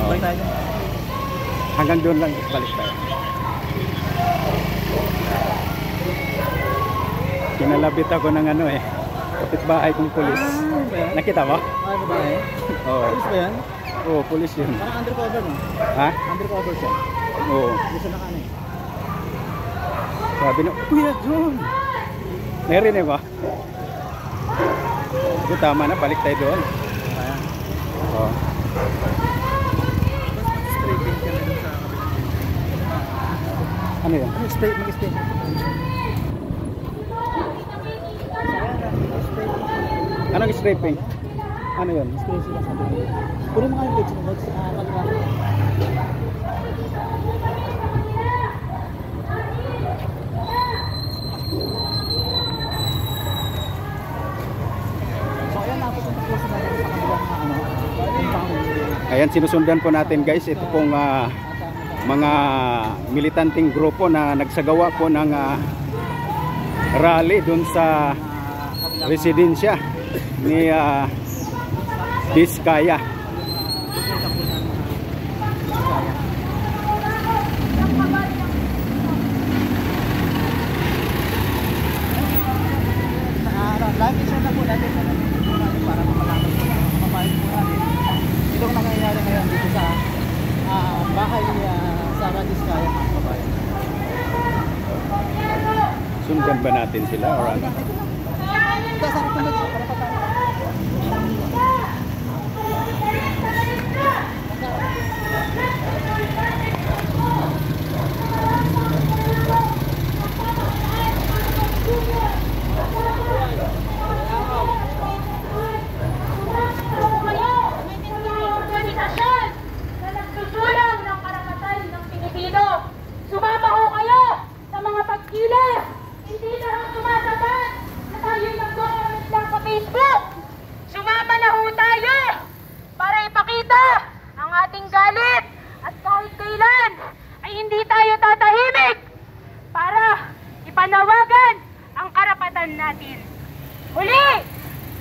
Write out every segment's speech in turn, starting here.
Balik tayo. Hanggang doon lang balik tayo. Kinalabit ako ng ano eh, kapitbahay kong pulis. Nakita mo? Ay, babae? Oo. Pulis ba yan? Oo, pulis yun. Parang undercover no? Ha? Undercover siya. Oo. Gusto na ano eh. Sabi na, Kuya John! Narinig ba? So, tama na, balik tayo doon. Ayan. Oo. Scraping ka na dun sa kabilang. Ano yun? Mag-spray. Anong scraping? Ano yun? Spray sila sa kabilang. Puro mga page na notes. So ayan, napupunta po sa kabilang Ayan, sinusundan po natin guys. Ito pong mga militanteng grupo na nagsagawa po ng rally dun sa residensya ni Vizcaya. Lagi siya na po natin para makalaman po na mapapayag po natin. Itong nangyayari ngayon dito sa bahay sa Vizcaya, mga kababayan. Sundan ba natin sila or ano? Kasarap po dito para patay. Sumama ho kayo sa mga pagkilos. Hindi na ho sumasabat na tayo mag-comment lang sa Facebook. Sumama na ho tayo para ipakita ang ating galit at kahit kailan ay hindi tayo tatahimik para ipanawagan ang karapatan natin. Huli!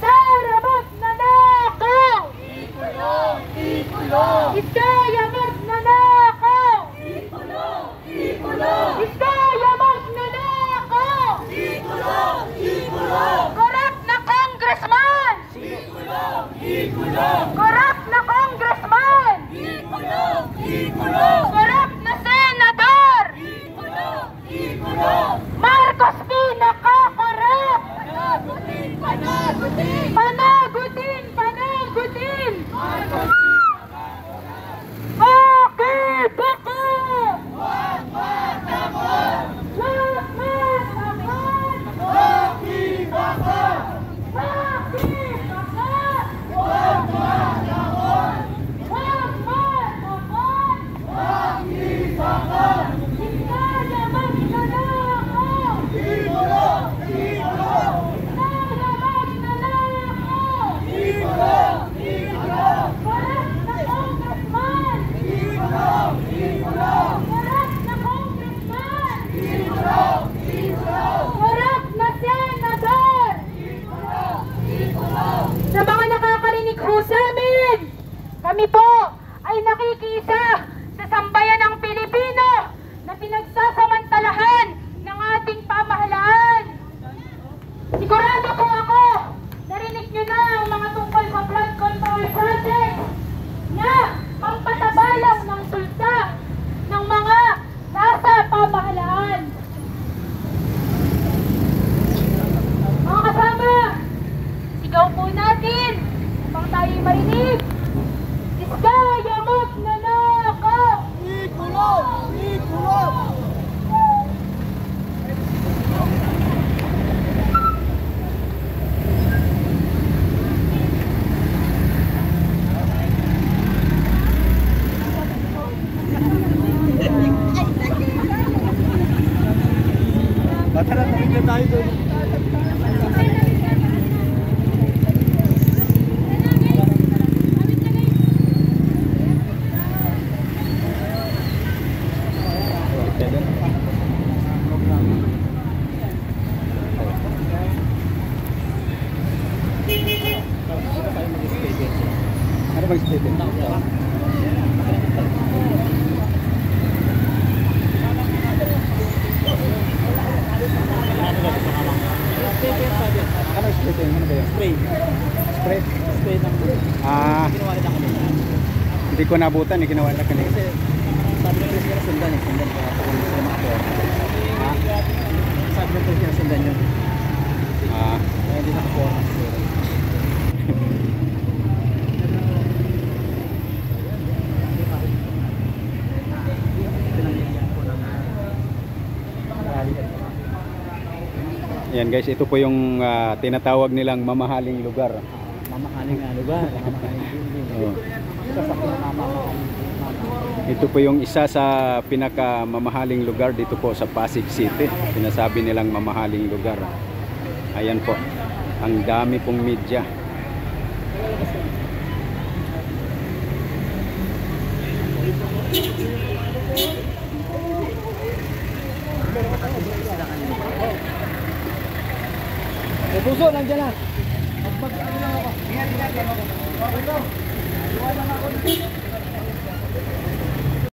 Sarabat na nako! Ikulong! Ikulong! Iskaya magnanakaw! Ikulong! Ikulong! Iskaya magnanakaw! Ikulong! Ikulong! Korap na congressman! Ikulong! Ikulong! Korap na congressman! Ikulong! Ikulong! Korap na senador! Ikulong! Ikulong! Marcos P. nakakorap! Panagutin! Panagutin! Panagutin! Panagutin! Marcos! Okay, baka! Huwag matakot! Huwag matakot! Rocky Baka! Bakit baka? Huwag matakot! Hindi ko nabutan, ginawa na kanina. Kasi sabi ng presidente sundan eh. Sundan ko ako kung sila makaporma. Ha? Sabi ng presidente sundan yun. Ah, Kaya hindi nakaporma siguro. yan guys, ito po yung tinatawag nilang mamahaling lugar. Mamahaling nga lugar. Mamahaling building. Oh. Isa sa pinamamahaling. Ito po yung isa sa pinakamamahaling lugar dito po sa Pasig City. Sinasabi nilang mamahaling lugar. Ayan po. Ang dami pong media. Puso, nandiyan na. Mag-ano lang ako. Ingat, ingat. Iwan lang ako.